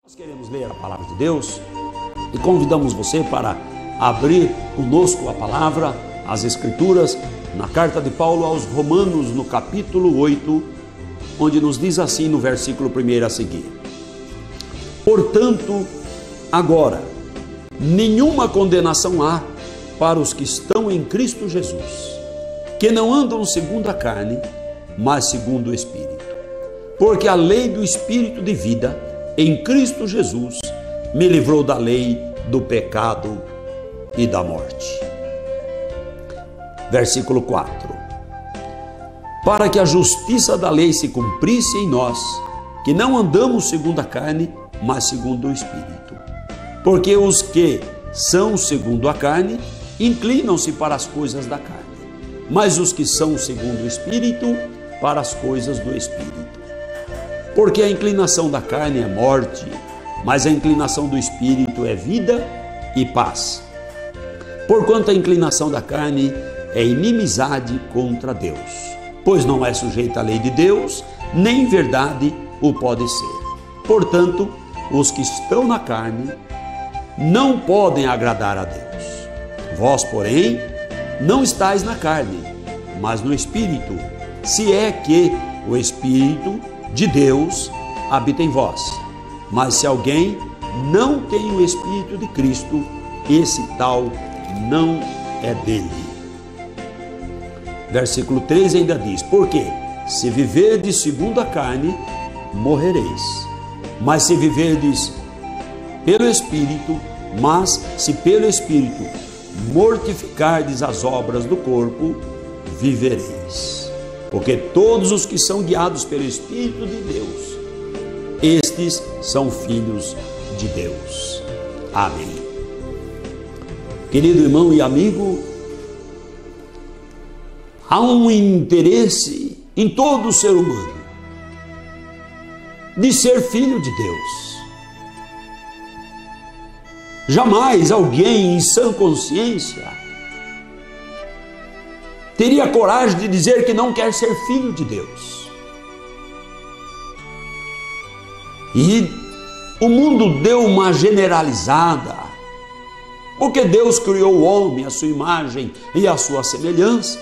Nós queremos ler a palavra de Deus e convidamos você para abrir conosco a palavra, as Escrituras, na carta de Paulo aos Romanos, no capítulo 8, onde nos diz assim no versículo 1 a seguir: Portanto, agora, nenhuma condenação há para os que estão em Cristo Jesus, que não andam segundo a carne, mas segundo o Espírito. Porque a lei do Espírito de vida em Cristo Jesus me livrou da lei do pecado e da morte. Versículo 4: Para que a justiça da lei se cumprisse em nós, que não andamos segundo a carne, mas segundo o Espírito. Porque os que são segundo a carne inclinam-se para as coisas da carne, mas os que são segundo o Espírito, para as coisas do Espírito. Porque a inclinação da carne é morte, mas a inclinação do Espírito é vida e paz. Porquanto a inclinação da carne é inimizade contra Deus, pois não é sujeita à lei de Deus, nem em verdade o pode ser. Portanto, os que estão na carne não podem agradar a Deus. Vós, porém, não estáis na carne, mas no Espírito, se é que o Espírito de Deus habita em vós. Mas se alguém não tem o Espírito de Cristo, esse tal não é dele. Versículo 13 ainda diz: Porque se viverdes segundo a carne, morrereis. Mas se viverdes pelo Espírito, se pelo Espírito mortificardes as obras do corpo, vivereis. Porque todos os que são guiados pelo Espírito de Deus, estes são filhos de Deus. Amém. Querido irmão e amigo, há um interesse em todo ser humano de ser filho de Deus. Jamais alguém em sã consciência teria coragem de dizer que não quer ser filho de Deus. E o mundo deu uma generalizada, porque Deus criou o homem à sua imagem e à sua semelhança.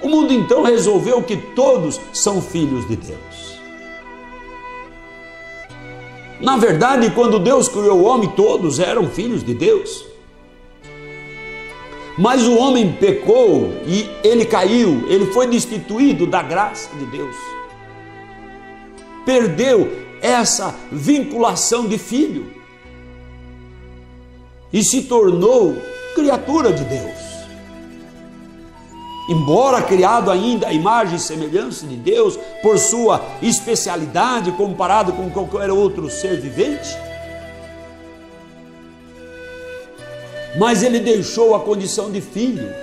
O mundo então resolveu que todos são filhos de Deus. Na verdade, quando Deus criou o homem, todos eram filhos de Deus. Mas o homem pecou e ele caiu, ele foi destituído da graça de Deus. Perdeu essa vinculação de filho e se tornou criatura de Deus. Embora criado ainda à imagem e semelhança de Deus, por sua especialidade comparado com qualquer outro ser vivente, mas ele deixou a condição de filho,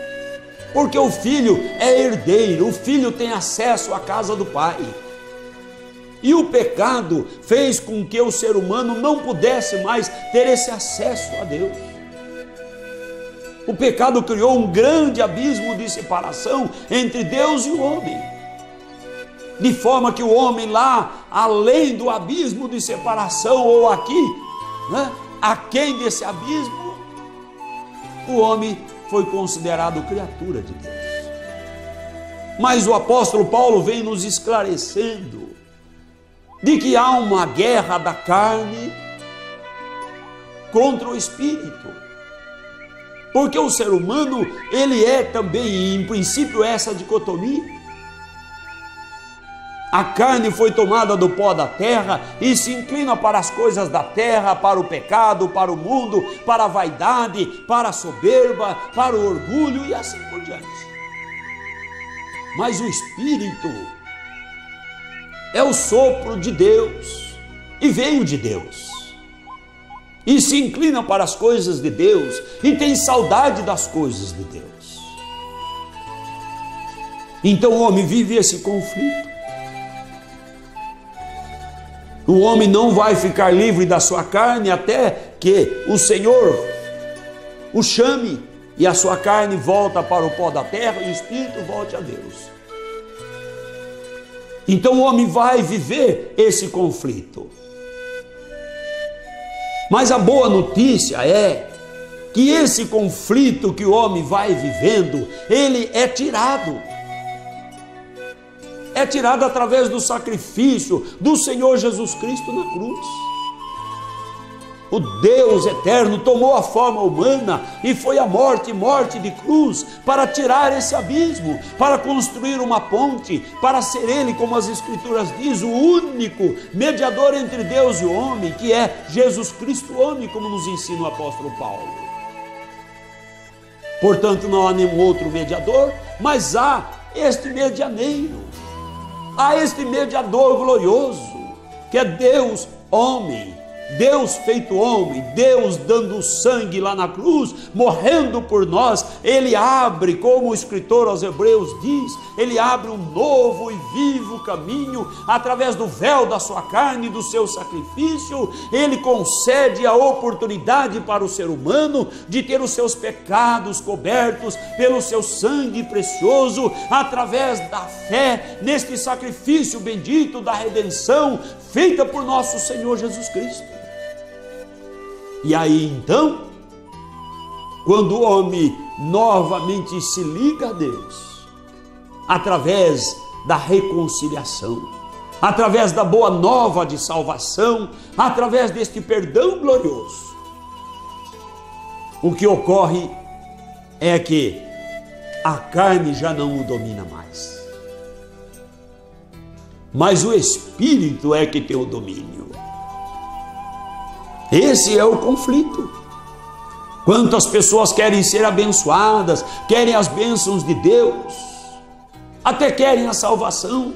porque o filho é herdeiro, o filho tem acesso à casa do pai. E o pecado fez com que o ser humano não pudesse mais ter esse acesso a Deus. O pecado criou um grande abismo de separação entre Deus e o homem, de forma que o homem lá, além do abismo de separação, ou aqui, aquém desse abismo, o homem foi considerado criatura de Deus. Mas o apóstolo Paulo vem nos esclarecendo de que há uma guerra da carne contra o Espírito. Porque o ser humano, ele é também, em princípio, essa dicotomia. A carne foi tomada do pó da terra e se inclina para as coisas da terra, para o pecado, para o mundo, para a vaidade, para a soberba, para o orgulho e assim por diante. Mas o Espírito é o sopro de Deus e veio de Deus. E se inclina para as coisas de Deus e tem saudade das coisas de Deus. Então o homem vive esse conflito. O homem não vai ficar livre da sua carne até que o Senhor o chame e a sua carne volta para o pó da terra e o Espírito volte a Deus. Então o homem vai viver esse conflito. Mas a boa notícia é que esse conflito que o homem vai vivendo, ele é tirado. É tirado através do sacrifício do Senhor Jesus Cristo na cruz. O Deus eterno tomou a forma humana e foi à morte, morte de cruz, para tirar esse abismo, para construir uma ponte, para ser Ele, como as Escrituras diz, o único mediador entre Deus e o homem, que é Jesus Cristo homem, como nos ensina o apóstolo Paulo. Portanto, não há nenhum outro mediador, mas há este medianeiro, há este mediador glorioso, que é Deus homem, Deus feito homem, Deus dando sangue lá na cruz, morrendo por nós. Ele abre, como o escritor aos Hebreus diz, ele abre um novo e vivo caminho através do véu da sua carne e do seu sacrifício. Ele concede a oportunidade para o ser humano de ter os seus pecados cobertos pelo seu sangue precioso, através da fé neste sacrifício bendito da redenção feita por nosso Senhor Jesus Cristo. E aí então, quando o homem novamente se liga a Deus, através da reconciliação, através da boa nova de salvação, através deste perdão glorioso, o que ocorre é que a carne já não o domina mais, mas o Espírito é que tem o domínio. Esse é o conflito. Quantas pessoas querem ser abençoadas, querem as bênçãos de Deus, até querem a salvação,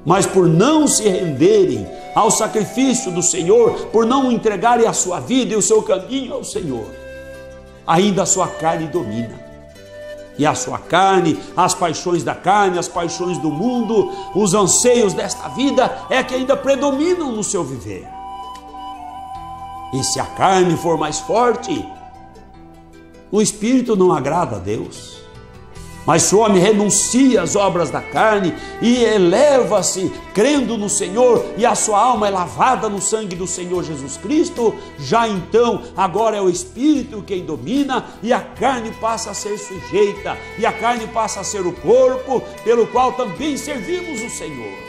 mas por não se renderem ao sacrifício do Senhor, por não entregarem a sua vida e o seu caminho ao Senhor, ainda a sua carne domina. E a sua carne, as paixões da carne, as paixões do mundo, os anseios desta vida é que ainda predominam no seu viver. E se a carne for mais forte, o Espírito não agrada a Deus. Mas se o homem renuncia às obras da carne e eleva-se crendo no Senhor, e a sua alma é lavada no sangue do Senhor Jesus Cristo, já então agora é o Espírito quem domina, e a carne passa a ser sujeita, e a carne passa a ser o corpo pelo qual também servimos o Senhor.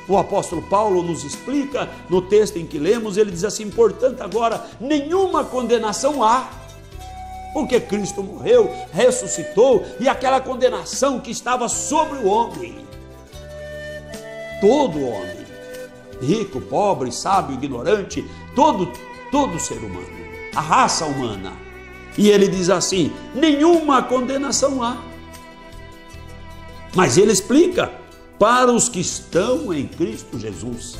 O apóstolo Paulo nos explica no texto em que lemos, ele diz assim: portanto agora nenhuma condenação há, porque Cristo morreu, ressuscitou, e aquela condenação que estava sobre o homem, todo homem, rico, pobre, sábio, ignorante, todo ser humano, a raça humana. E ele diz assim: nenhuma condenação há. Mas ele explica: para os que estão em Cristo Jesus,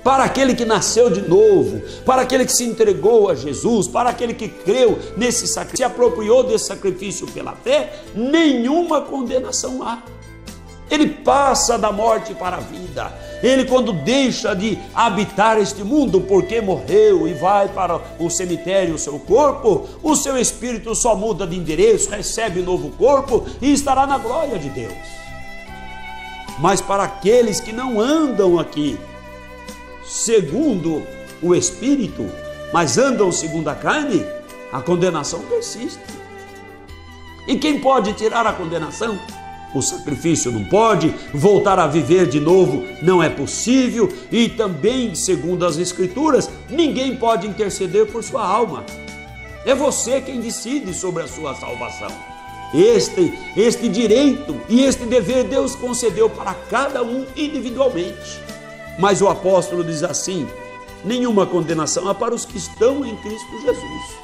para aquele que nasceu de novo, para aquele que se entregou a Jesus, para aquele que creu nesse sacrifício, se apropriou desse sacrifício pela fé, nenhuma condenação há. Ele passa da morte para a vida. Ele, quando deixa de habitar este mundo, porque morreu e vai para o cemitério, o seu corpo, o seu espírito só muda de endereço, recebe um novo corpo e estará na glória de Deus. Mas para aqueles que não andam aqui segundo o Espírito, mas andam segundo a carne, a condenação persiste. E quem pode tirar a condenação? O sacrifício não pode, voltar a viver de novo não é possível, e também, segundo as Escrituras, ninguém pode interceder por sua alma. É você quem decide sobre a sua salvação. Este direito e este dever Deus concedeu para cada um individualmente. Mas o apóstolo diz assim: nenhuma condenação há para os que estão em Cristo Jesus.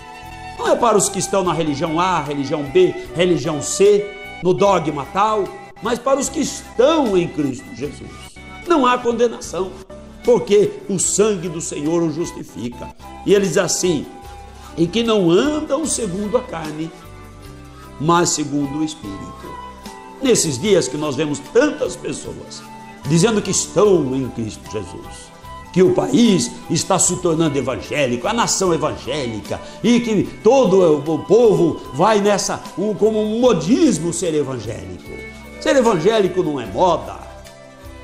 Não é para os que estão na religião A, religião B, religião C, no dogma tal, mas para os que estão em Cristo Jesus. Não há condenação, porque o sangue do Senhor o justifica. E ele diz assim: e que não andam segundo a carne, mas segundo o Espírito. Nesses dias que nós vemos tantas pessoas dizendo que estão em Cristo Jesus, que o país está se tornando evangélico, a nação evangélica, e que todo o povo vai nessa, como um modismo, ser evangélico. Ser evangélico não é moda.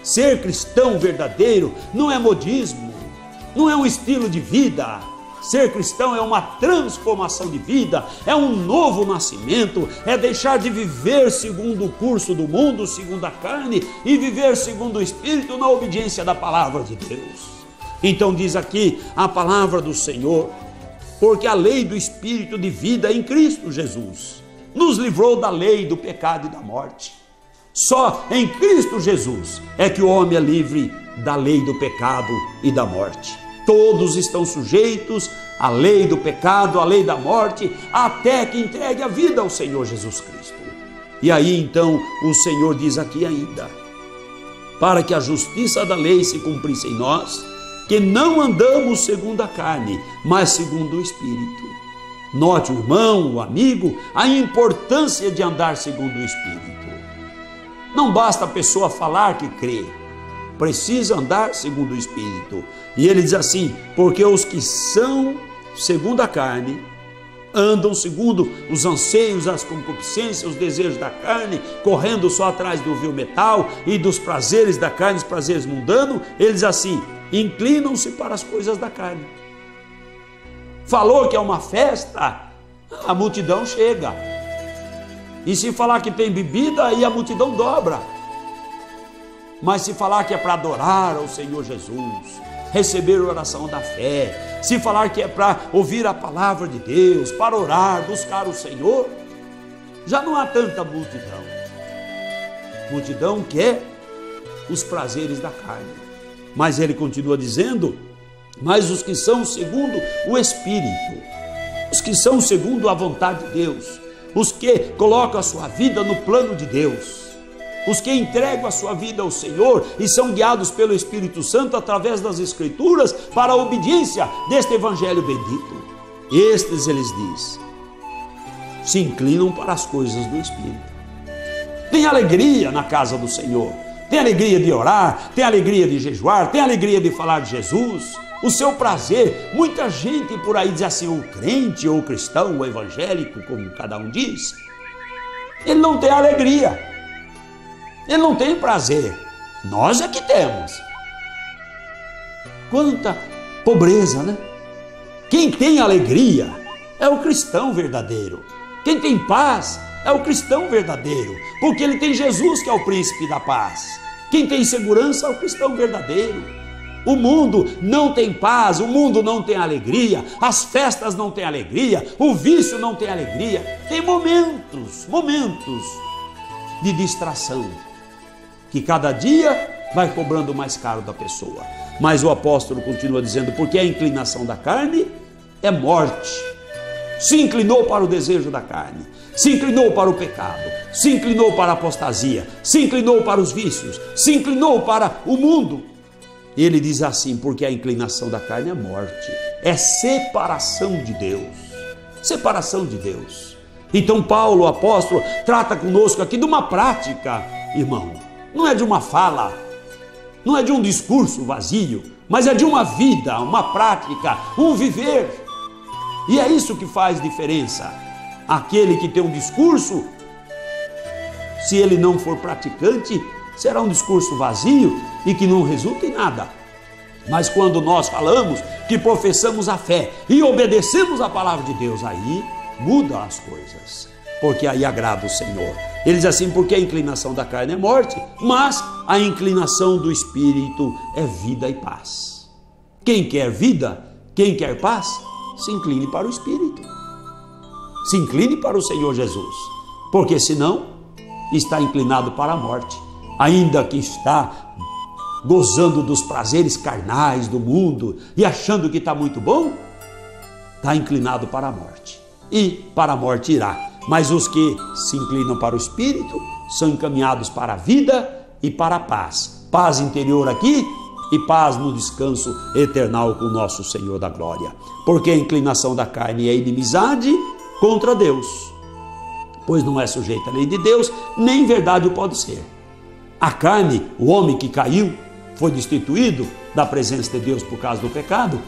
Ser cristão verdadeiro não é modismo, não é um estilo de vida. Ser cristão é uma transformação de vida, é um novo nascimento, é deixar de viver segundo o curso do mundo, segundo a carne, e viver segundo o Espírito na obediência da palavra de Deus. Então diz aqui a palavra do Senhor, porque a lei do Espírito de vida em Cristo Jesus nos livrou da lei do pecado e da morte. Só em Cristo Jesus é que o homem é livre da lei do pecado e da morte. Todos estão sujeitos à lei do pecado, à lei da morte, até que entregue a vida ao Senhor Jesus Cristo. E aí então o Senhor diz aqui ainda, para que a justiça da lei se cumprisse em nós, que não andamos segundo a carne, mas segundo o Espírito. Note, o irmão, o amigo, a importância de andar segundo o Espírito. Não basta a pessoa falar que crê, precisa andar segundo o Espírito. E ele diz assim, porque os que são segundo a carne, andam segundo os anseios, as concupiscências, os desejos da carne, correndo só atrás do vil metal e dos prazeres da carne, os prazeres mundanos, ele diz assim, inclinam-se para as coisas da carne. Falou que é uma festa, a multidão chega. E se falar que tem bebida, aí a multidão dobra. Mas se falar que é para adorar ao Senhor Jesus, receber a oração da fé, se falar que é para ouvir a palavra de Deus, para orar, buscar o Senhor, já não há tanta multidão. Multidão quer os prazeres da carne. Mas ele continua dizendo, mas os que são segundo o Espírito, os que são segundo a vontade de Deus, os que colocam a sua vida no plano de Deus, os que entregam a sua vida ao Senhor e são guiados pelo Espírito Santo através das Escrituras para a obediência deste Evangelho bendito. Estes, eles diz, se inclinam para as coisas do Espírito. Tem alegria na casa do Senhor, tem alegria de orar, tem alegria de jejuar, tem alegria de falar de Jesus. O seu prazer, muita gente por aí diz assim, o crente ou o cristão, o evangélico, como cada um diz, ele não tem alegria, ele não tem prazer, nós é que temos. Quanta pobreza, né? Quem tem alegria é o cristão verdadeiro, quem tem paz é o cristão verdadeiro, porque ele tem Jesus que é o príncipe da paz. Quem tem segurança é o cristão verdadeiro. O mundo não tem paz, o mundo não tem alegria, as festas não têm alegria, o vício não tem alegria. Tem momentos de distração, que cada dia vai cobrando mais caro da pessoa. Mas o apóstolo continua dizendo, porque a inclinação da carne é morte. Se inclinou para o desejo da carne, se inclinou para o pecado, se inclinou para a apostasia, se inclinou para os vícios, se inclinou para o mundo. Ele diz assim, porque a inclinação da carne é morte, é separação de Deus, separação de Deus. Então Paulo, o apóstolo, trata conosco aqui de uma prática, irmão, não é de uma fala, não é de um discurso vazio, mas é de uma vida, uma prática, um viver. E é isso que faz diferença. Aquele que tem um discurso, se ele não for praticante, será um discurso vazio e que não resulta em nada. Mas quando nós falamos que professamos a fé e obedecemos a palavra de Deus, aí muda as coisas, porque aí agrada o Senhor. Ele diz assim, porque a inclinação da carne é morte, mas a inclinação do Espírito é vida e paz. Quem quer vida, quem quer paz, se incline para o Espírito, se incline para o Senhor Jesus, porque senão está inclinado para a morte. Ainda que está gozando dos prazeres carnais do mundo e achando que está muito bom, está inclinado para a morte, e para a morte irá. Mas os que se inclinam para o Espírito são encaminhados para a vida e para a paz. Paz interior aqui e paz no descanso eternal com o nosso Senhor da glória. Porque a inclinação da carne é inimizade contra Deus, pois não é sujeita à lei de Deus, nem em verdade o pode ser. A carne, o homem que caiu, foi destituído da presença de Deus por causa do pecado,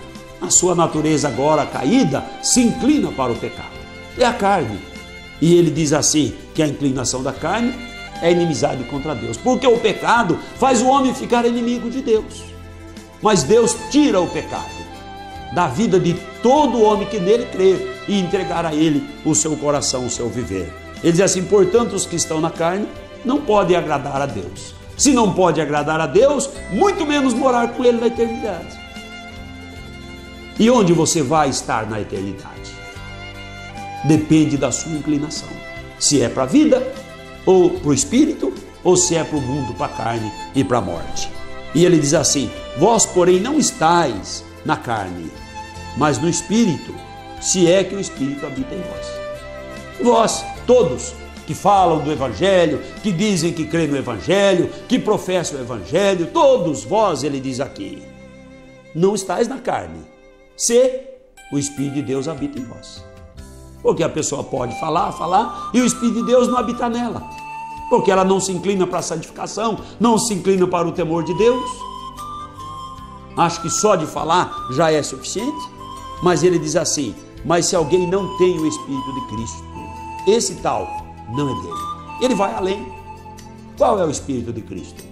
a sua natureza agora caída se inclina para o pecado. É a carne. E ele diz assim, que a inclinação da carne é inimizade contra Deus, porque o pecado faz o homem ficar inimigo de Deus. Mas Deus tira o pecado da vida de todo homem que nele crer e entregar a ele o seu coração, o seu viver. Ele diz assim: portanto, os que estão na carne não podem agradar a Deus. Se não pode agradar a Deus, muito menos morar com ele na eternidade. E onde você vai estar na eternidade? Depende da sua inclinação. Se é para a vida, ou para o espírito, ou se é para o mundo, para a carne e para a morte. E ele diz assim: vós, porém, não estáis na carne, mas no espírito, se é que o espírito habita em vós. Vós, todos que falam do evangelho, que dizem que creem no evangelho, que professam o evangelho, todos vós, ele diz aqui, não estáis na carne, se o Espírito de Deus habita em vós. Porque a pessoa pode falar, e o Espírito de Deus não habita nela, porque ela não se inclina para a santificação, não se inclina para o temor de Deus. Acho que só de falar já é suficiente. Mas ele diz assim: mas se alguém não tem o Espírito de Cristo, esse tal não é dele. Ele vai além. Qual é o Espírito de Cristo?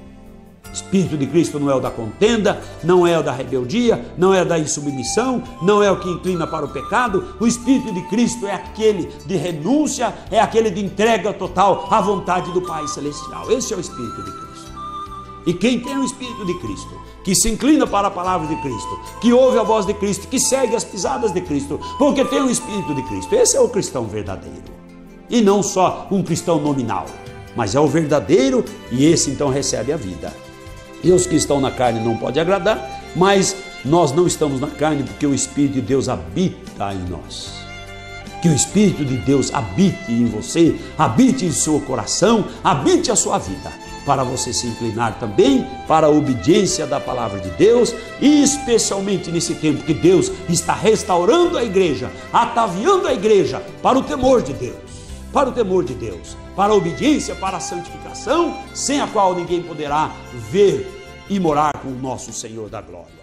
O Espírito de Cristo não é o da contenda, não é o da rebeldia, não é o da insubmissão, não é o que inclina para o pecado. O Espírito de Cristo é aquele de renúncia, é aquele de entrega total à vontade do Pai Celestial. Esse é o Espírito de Cristo. E quem tem o Espírito de Cristo, que se inclina para a palavra de Cristo, que ouve a voz de Cristo, que segue as pisadas de Cristo, porque tem o Espírito de Cristo, esse é o cristão verdadeiro. E não só um cristão nominal, mas é o verdadeiro, e esse então recebe a vida. E os que estão na carne não podem agradar, mas nós não estamos na carne porque o Espírito de Deus habita em nós. Que o Espírito de Deus habite em você, habite em seu coração, habite a sua vida, para você se inclinar também para a obediência da palavra de Deus, e especialmente nesse tempo que Deus está restaurando a igreja, ataviando a igreja para o temor de Deus, para o temor de Deus, para a obediência, para a santificação, sem a qual ninguém poderá ver e morar com o nosso Senhor da glória.